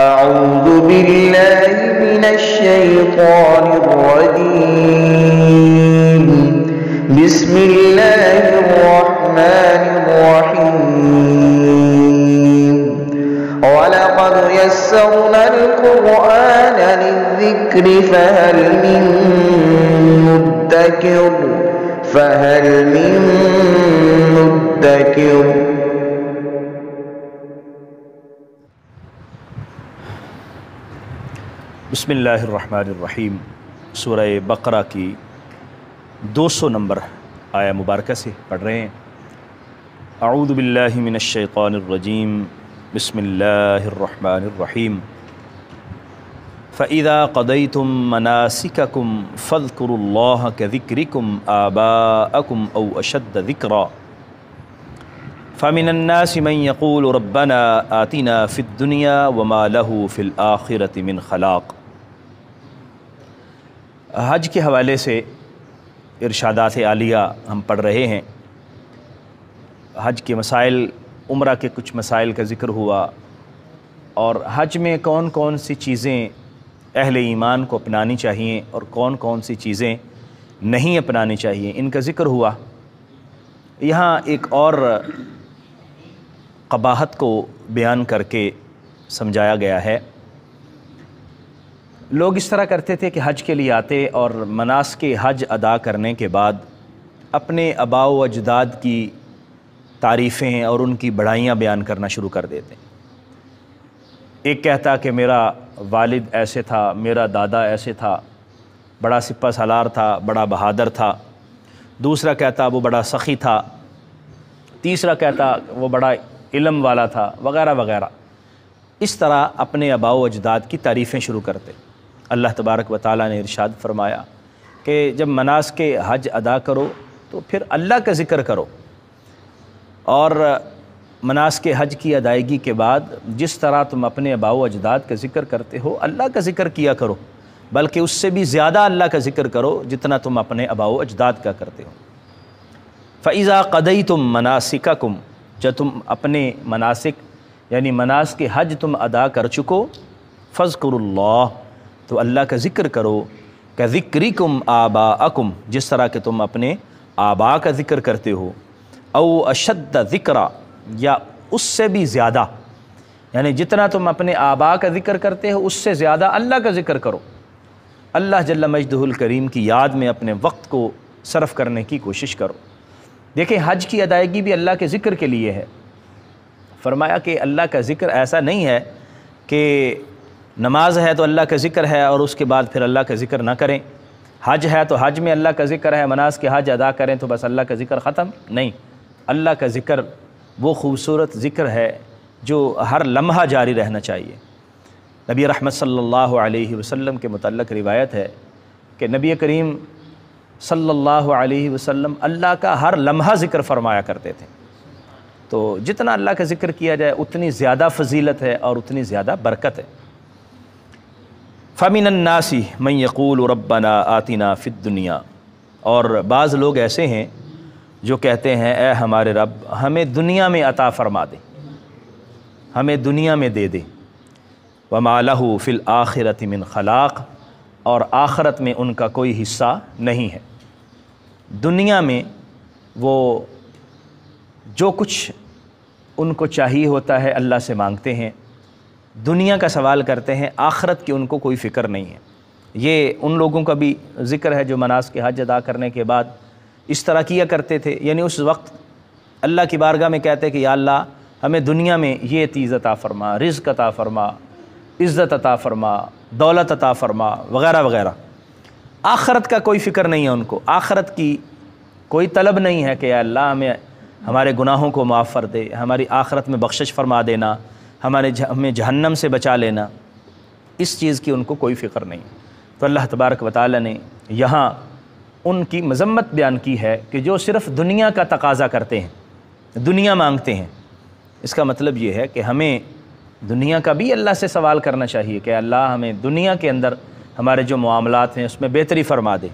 أعوذ بالله من الشيطان الرجيم. بسم الله الرحمن الرحيم. ولقد يسرنا القرآن للذكر فهل من مدكر. بسم اللہ الرحمن الرحیم. سورہ بقرہ کی 200 نمبر آیہ مبارکہ سے پڑھ رہے ہیں. اعوذ باللہ من الشیطان الرجیم. بسم اللہ الرحمن الرحیم. فَإِذَا قَضَيْتُم مَّنَاسِكَكُمْ فَاذْكُرُوا اللَّهَ كَذِكْرِكُمْ آبَاءَكُمْ أَوْ أَشَدَّ ذِكْرًا فَمِنَ النَّاسِ مَن يَقُولُ رَبَّنَا آتِنَا فِي الدُّنْيَا وَمَا لَهُ فِي الْآخِرَةِ مِنْ خَلَاقٍ. حج کے حوالے سے ارشادات عالیہ ہم پڑھ رہے ہیں. حج کے مسائل، عمرہ کے کچھ مسائل کا ذکر ہوا، اور حج میں کون کون سی چیزیں اہل ایمان کو اپنانی چاہیے اور کون کون سی چیزیں نہیں اپنانی چاہیے، ان کا ذکر ہوا. یہاں ایک اور قباحت کو بیان کر کے سمجھایا گیا ہے. لوگ اس طرح کرتے تھے کہ حج کے لیے آتے اور مناسک حج ادا کرنے کے بعد اپنے آباء و اجداد کی تعریفیں اور ان کی بڑائیاں بیان کرنا شروع کر دیتے. ایک کہتا کہ میرا والد ایسے تھا، میرا دادا ایسے تھا، بڑا سپہ سالار تھا، بڑا بہادر تھا. دوسرا کہتا وہ بڑا سخی تھا. تیسرا کہتا وہ بڑا علم والا تھا، وغیرہ وغیرہ. اس طرح اپنے آباء و اجداد کی تعریفیں شروع کرتے. اللہ تبارک و تعالیٰ نے ارشاد فرمایا کہ جب مناسک حج ادا کرو تو پھر اللہ کا ذکر کرو، اور مناسک حج کی ادائیگی کے بعد جس طرح تم اپنے آباء و اجداد کا ذکر کرتے ہو اللہ کا ذکر کیا کرو، بلکہ اس سے بھی زیادہ اللہ کا ذکر کرو جتنا تم اپنے آباء و اجداد کا کرتے ہو. فَإِذَا قَضَيْتُم مَّنَاسِكَكُمْ، جب تم اپنے مناسک یعنی مناسک حج تم ادا کر چکو، فَاذْكُرُوا اللَّهَ، تو اللہ کا ذکر کرو، كَذِكْرِكُمْ آبَاءَكُمْ، جس طرح کہ تم اپنے آباء کا ذکر کرتے ہو، او اشد ذکرا، یا اس سے بھی زیادہ، یعنی جتنا تم اپنے آباء کا ذکر کرتے ہو اس سے زیادہ اللہ کا ذکر کرو. اللہ جل مجدہ الکریم کی یاد میں اپنے وقت کو صرف کرنے کی کوشش کرو. دیکھیں حج کی ادائیگی بھی اللہ کے ذکر کے لیے ہے. فرمایا کہ اللہ کا ذکر ایسا نہیں ہے کہ نماز ہے تو اللہ کا ذکر ہے اور اس کے بعد پھر اللہ کا ذکر نہ کریں. حج ہے تو حج میں اللہ کا ذکر ہے، مناسک حج ادا کریں تو بس اللہ کا ذکر ختم نہیں. اللہ کا ذکر وہ خوبصورت ذکر ہے جو ہر لمحہ جاری رہنا چاہیے. نبی رحمت صلی اللہ علیہ وسلم کے متعلق روایت ہے کہ نبی کریم صلی اللہ علیہ وسلم اللہ کا ہر لمحہ ذکر فرمایا کرتے تھے. تو جتنا اللہ کا ذکر کیا جائے اتنی زیادہ فضیلت ہے اور اتنی زیادہ برکت ہے. فَمِنَ النَّاسِ مَن يَقُولُ رَبَّنَا آتِنَا فِي الدُّنْيَا، اور بعض لوگ ایسے ہیں جو کہتے ہیں اے ہمارے رب ہمیں دنیا میں عطا فرما دے، ہمیں دنیا میں دے دے. وَمَا لَهُ فِي الْآخِرَةِ مِنْ خَلَاقٍ، اور آخرت میں ان کا کوئی حصہ نہیں ہے. دنیا میں وہ جو کچھ ان کو چاہیے ہوتا ہے اللہ سے مانگتے ہیں، دنیا کا سوال کرتے ہیں، آخرت کی ان کو کوئی فکر نہیں ہے. یہ ان لوگوں کا بھی ذکر ہے جو مناسک حج ادا کرنے کے بعد اس طرح کیا کرتے تھے. یعنی اس وقت اللہ کی بارگاہ میں کہتے کہ یا اللہ ہمیں دنیا میں یہ چیز عطا فرما، رزق عطا فرما، عزت عطا فرما، دولت عطا فرما، وغیرہ وغیرہ. آخرت کا کوئی فکر نہیں ہے ان کو، آخرت کی کوئی طلب نہیں ہے کہ یا اللہ ہمارے گناہوں کو معاف کر دے، ہماری آخرت میں بخشش فرما دینا، ہمیں جہنم سے بچا لینا. اس چیز کی ان کو کوئی فکر نہیں. تو اللہ تبارک و تعالی نے یہاں ان کی مذمت بیان کی ہے کہ جو صرف دنیا کا تقاضا کرتے ہیں، دنیا مانگتے ہیں. اس کا مطلب یہ ہے کہ ہمیں دنیا کا بھی اللہ سے سوال کرنا چاہیے کہ اللہ ہمیں دنیا کے اندر ہمارے جو معاملات ہیں اس میں بہتری فرما دے،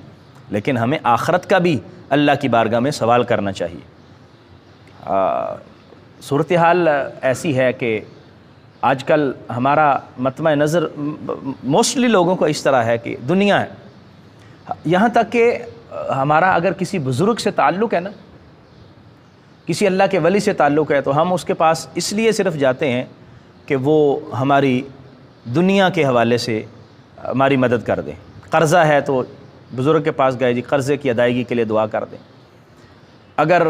لیکن ہمیں آخرت کا بھی اللہ کی بارگاہ میں سوال کرنا چاہیے. صورتحال ایسی ہے کہ آج کل ہمارا مطمع نظر موسٹلی لوگوں کو اس طرح ہے کہ دنیا ہے، یہاں تک کہ ہمارا اگر کسی بزرگ سے تعلق ہے نا، کسی اللہ کے ولی سے تعلق ہے، تو ہم اس کے پاس اس لیے صرف جاتے ہیں کہ وہ ہماری دنیا کے حوالے سے ہماری مدد کر دیں۔ قرضہ ہے تو بزرگ کے پاس گئے، جی قرضے کی ادائیگی کے لیے دعا کر دیں۔ اگر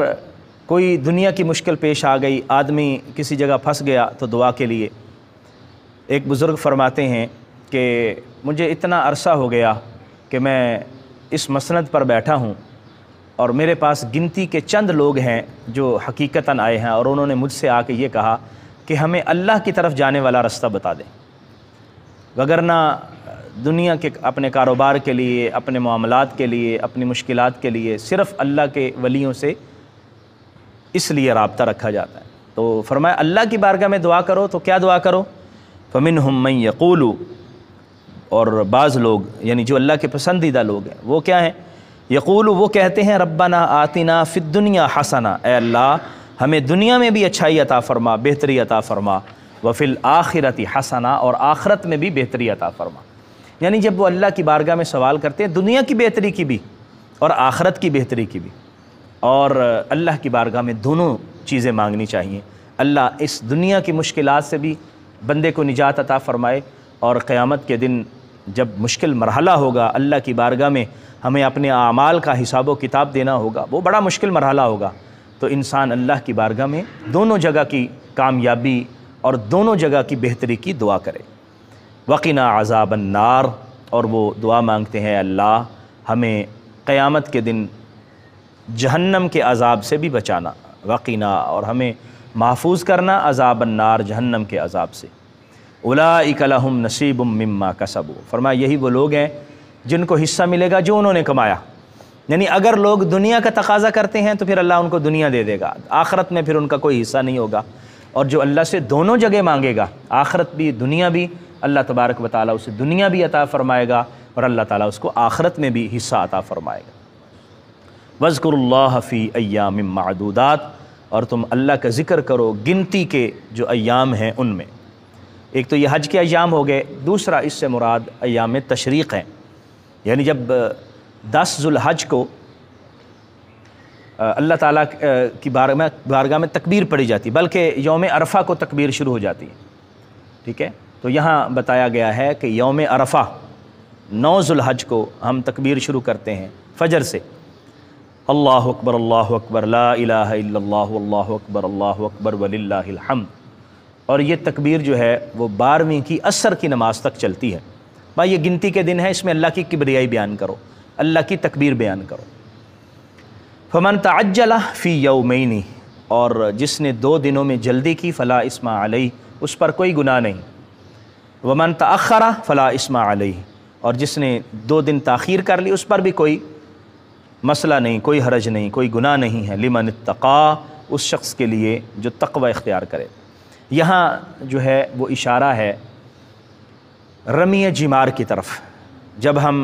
کوئی دنیا کی مشکل پیش آ گئی، آدمی کسی جگہ پھنس گیا تو دعا کے لیے۔ ایک بزرگ فرماتے ہیں کہ مجھے اتنا عرصہ ہو گیا کہ میں اس مسند پر بیٹھا ہوں اور میرے پاس گنتی کے چند لوگ ہیں جو حقیقتاً آئے ہیں اور انہوں نے مجھ سے آ کے یہ کہا کہ ہمیں اللہ کی طرف جانے والا رستہ بتا دیں، وگرنہ دنیا کے اپنے کاروبار کے لیے، اپنے معاملات کے لیے، اپنی مشکلات کے لیے صرف اللہ کے ولیوں سے اس لیے رابطہ رکھا جاتا ہے۔ تو فرمایا اللہ کی بارگاہ میں دعا کرو تو کیا دعا کرو؟ فَمِنْهُمْ مَنْ يَقُولُ، اور بعض لوگ یعنی جو اللہ کے پسندیدہ لوگ ہیں وہ کیا ہیں؟ یقول، وہ کہتے ہیں ربنا آتنا فی الدنیا حسنہ، اے اللہ ہمیں دنیا میں بھی اچھائی عطا فرما، بہتری عطا فرما، وفی الآخرۃ حسنہ، اور آخرت میں بھی بہتری عطا فرما۔ یعنی جب وہ اللہ کی بارگاہ میں سوال کرتے ہیں دنیا کی بہتری کی بھی اور آخرت کی بہتری کی بھی، اور اللہ کی بارگاہ میں دونوں چیزیں مانگنی چاہیے۔ اللہ اس دنیا کی مشکلات سے بھی بندے کو نجات عطا فرمائے، اور قیامت کے دن جب مشکل مرحلہ ہوگا اللہ کی بارگاہ میں ہمیں اپنے اعمال کا حساب و کتاب دینا ہوگا، وہ بڑا مشکل مرحلہ ہوگا، تو انسان اللہ کی بارگاہ میں دونوں جگہ کی کامیابی اور دونوں جگہ کی بہتری کی دعا کرے۔ وقنا عذاب النار، اور وہ دعا مانگتے ہیں اللہ ہمیں قیامت کے دن جہنم کے عذاب سے بھی بچانا، وقنا، اور ہمیں محفوظ کرنا عذاب النار، جہنم کے عذاب سے۔ اولئک لہم نصیب مما کسبوا، فرمایا یہی وہ لوگ ہیں جن کو حصہ ملے گا جو انہوں نے کمایا۔ یعنی اگر لوگ دنیا کا تقاضا کرتے ہیں تو پھر اللہ ان کو دنیا دے دے گا، آخرت میں پھر ان کا کوئی حصہ نہیں ہوگا، اور جو اللہ سے دونوں جگہ مانگے گا، آخرت بھی دنیا بھی، اللہ تبارک و تعالیٰ اسے دنیا بھی عطا فرمائے گا اور اللہ تعالیٰ اس کو آخرت میں بھی حصہ عطا فرمائے گا۔ وَاذْكُرُوا اللَّهَ فِي أَيَّامٍ مَّعْدُودَاتٍ، اور تم اللہ کا ذکر کرو گنتی کے جو ایام ہیں ان میں۔ ایک تو یہ حج کے ایام ہو گئے، دوسرا اس سے مراد ایام تشریق ہیں، یعنی جب 10 ذو الحج کو اللہ تعالیٰ کی بارگاہ میں تکبیر پڑھی جاتی، بلکہ یوم عرفہ کو تکبیر شروع ہو جاتی ہے، ٹھیک ہے؟ تو یہاں بتایا گیا ہے کہ یوم عرفہ 9 ذو الحج کو ہم تکبیر شروع کرتے ہیں فجر سے، اللہ اکبر لا الہ الا اللہ واللہ اکبر وللہ الحمد، اور یہ تکبیر جو ہے وہ 12ویں کی عصر کی نماز تک چلتی ہے۔ بھائی یہ گنتی کے دن ہے، اس میں اللہ کی کبریائی بیان کرو، اللہ کی تکبیر بیان کرو۔ فمن تعجل فی یومین، اور جس نے 2 دنوں میں جلدی کی فلا اسم علیہ، اس پر کوئی گناہ نہیں۔ ومن تأخر فلا اسم علیہ، اور جس نے 2 دن تاخیر کر لی اس پر بھی کوئی مسئلہ نہیں، کوئی حرج نہیں، کوئی گناہ نہیں ہے۔ لمن اتقا، اس شخص کے لیے جو تقوی اختیار کرے۔ یہاں جو ہے وہ اشارہ ہے رمی جمار کی طرف۔ جب ہم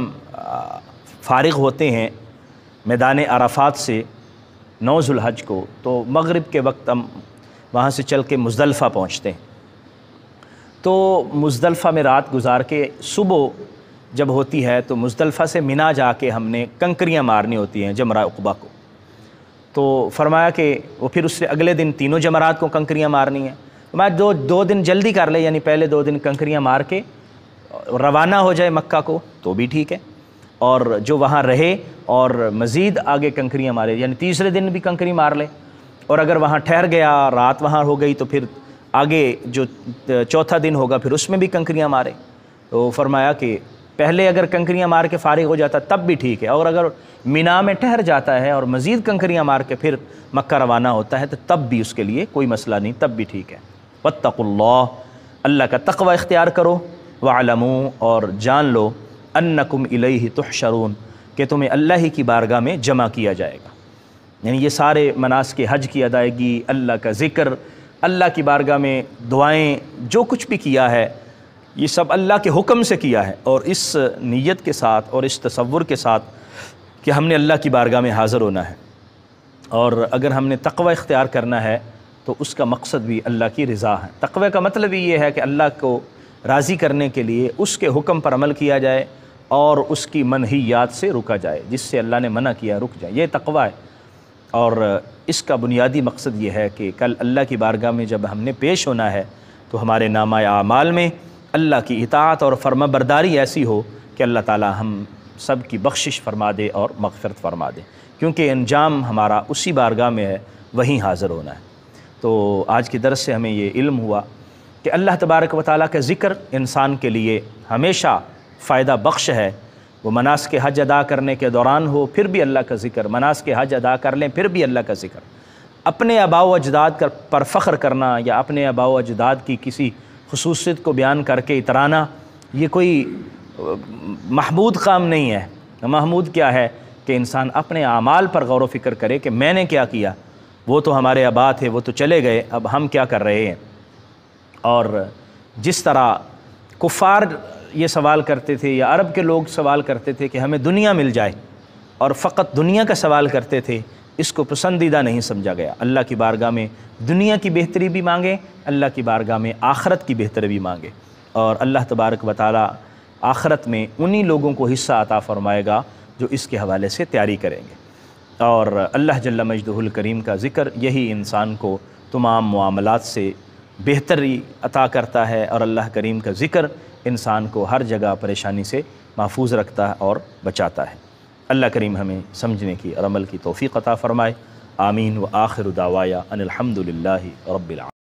فارغ ہوتے ہیں میدان عرفات سے 9 ذو الحج کو، تو مغرب کے وقت ہم وہاں سے چل کے مزدلفہ پہنچتے ہیں، تو مزدلفہ میں رات گزار کے صبح جب ہوتی ہے تو مزدلفہ سے منا جا کے ہم نے کنکریاں مارنی ہوتی ہیں جمرہ عقبہ کو۔ تو فرمایا کہ وہ پھر اس سے اگلے دن 3 جمرات کو کنکریاں مارنی ہیں۔ میں 2 دن جلدی کر لے، یعنی پہلے 2 دن کنکریاں مار کے روانہ ہو جائے مکہ کو تو بھی ٹھیک ہے، اور جو وہاں رہے اور مزید آگے کنکریاں مارے، یعنی تیسرے دن بھی کنکری مار لے، اور اگر وہاں ٹھہر گیا رات وہاں ہو گئی تو پھر آگے جو 4تھا دن ہوگا پھر اس میں بھی کنکریاں مارے۔ تو فرمایا کہ پہلے اگر کنکریاں مار کے فارغ ہو جاتا تب بھی ٹھیک ہے، اور اگر مینا میں ٹھہر جاتا ہے اور مزید کنکریاں مار کے پھر مکہ روانہ ہوتا ہے تو تب بھی اس کے لیے کوئی مسئلہ نہیں، تب بھی ٹھیک ہے۔ واتقوا اللہ، اللہ کا تقوی اختیار کرو، وعلموا، اور جان لو، انکم الیہ تحشرون، کہ تمہیں اللہ ہی کی بارگاہ میں جمع کیا جائے گا۔ یعنی یہ سارے مناسک حج کی ادائیگی، اللہ کا ذکر، اللہ کی بارگاہ میں دعائیں، جو کچھ بھی کیا ہے یہ سب اللہ کے حکم سے کیا ہے، اور اس نیت کے ساتھ اور اس تصور کے ساتھ کہ ہم نے اللہ کی بارگاہ میں حاضر ہونا ہے، اور اگر ہم نے تقوی اختیار کرنا ہے تو اس کا مقصد بھی اللہ کی رضا ہے۔ تقوی کا مطلب ہی یہ ہے کہ اللہ کو راضی کرنے کے لیے اس کے حکم پر عمل کیا جائے اور اس کی منہیات سے رکا جائے، جس سے اللہ نے منع کیا رک جائے، یہ تقوی ہے۔ اور اس کا بنیادی مقصد یہ ہے کہ کل اللہ کی بارگاہ میں جب ہم نے پیش ہونا ہے تو ہمارے نامہ اعمال میں اللہ کی اطاعت اور فرما برداری ایسی ہو کہ اللہ تعالی ہم سب کی بخشش فرما دے اور مغفرت فرما دے، کیونکہ انجام ہمارا اسی بارگاہ میں ہے، وہیں حاضر ہونا ہے۔ تو آج کے درس سے ہمیں یہ علم ہوا کہ اللہ تبارک و تعالیٰ کا ذکر انسان کے لیے ہمیشہ فائدہ بخش ہے۔ وہ مناسک حج ادا کرنے کے دوران ہو پھر بھی اللہ کا ذکر، مناسک حج ادا کر لیں پھر بھی اللہ کا ذکر، اپنے آباء و اجداد پر فخر کرنا یا اپنے آباء و اجداد کی کسی خصوصیت کو بیان کر کے اترانا، یہ کوئی محمود کام نہیں ہے۔ محمود کیا ہے کہ انسان اپنے اعمال پر غور و فکر کرے کہ میں نے کیا کیا، وہ تو ہمارے آباء تھے، وہ تو چلے گئے، اب ہم کیا کر رہے ہیں۔ اور جس طرح کفار یہ سوال کرتے تھے یا عرب کے لوگ سوال کرتے تھے کہ ہمیں دنیا مل جائے، اور فقط دنیا کا سوال کرتے تھے، اس کو پسندیدہ نہیں سمجھا گیا۔ اللہ کی بارگاہ میں دنیا کی بہتری بھی مانگے، اللہ کی بارگاہ میں آخرت کی بہتری بھی مانگے، اور اللہ تبارک و تعالی آخرت میں انہی لوگوں کو حصہ عطا فرمائے گا جو اس کے حوالے سے تیاری کریں گے۔ اور اللہ جل مجدہ الکریم کا ذکر یہی انسان کو تمام معاملات سے بہتری عطا کرتا ہے، اور اللہ کریم کا ذکر انسان کو ہر جگہ پریشانی سے محفوظ رکھتا ہے اور بچاتا ہے۔ اللہ کریم ہمیں سمجھنے کی اور عمل کی توفیق عطا فرمائے۔ آمین۔ و آخر دعوایا ان الحمد للہ رب العالمین۔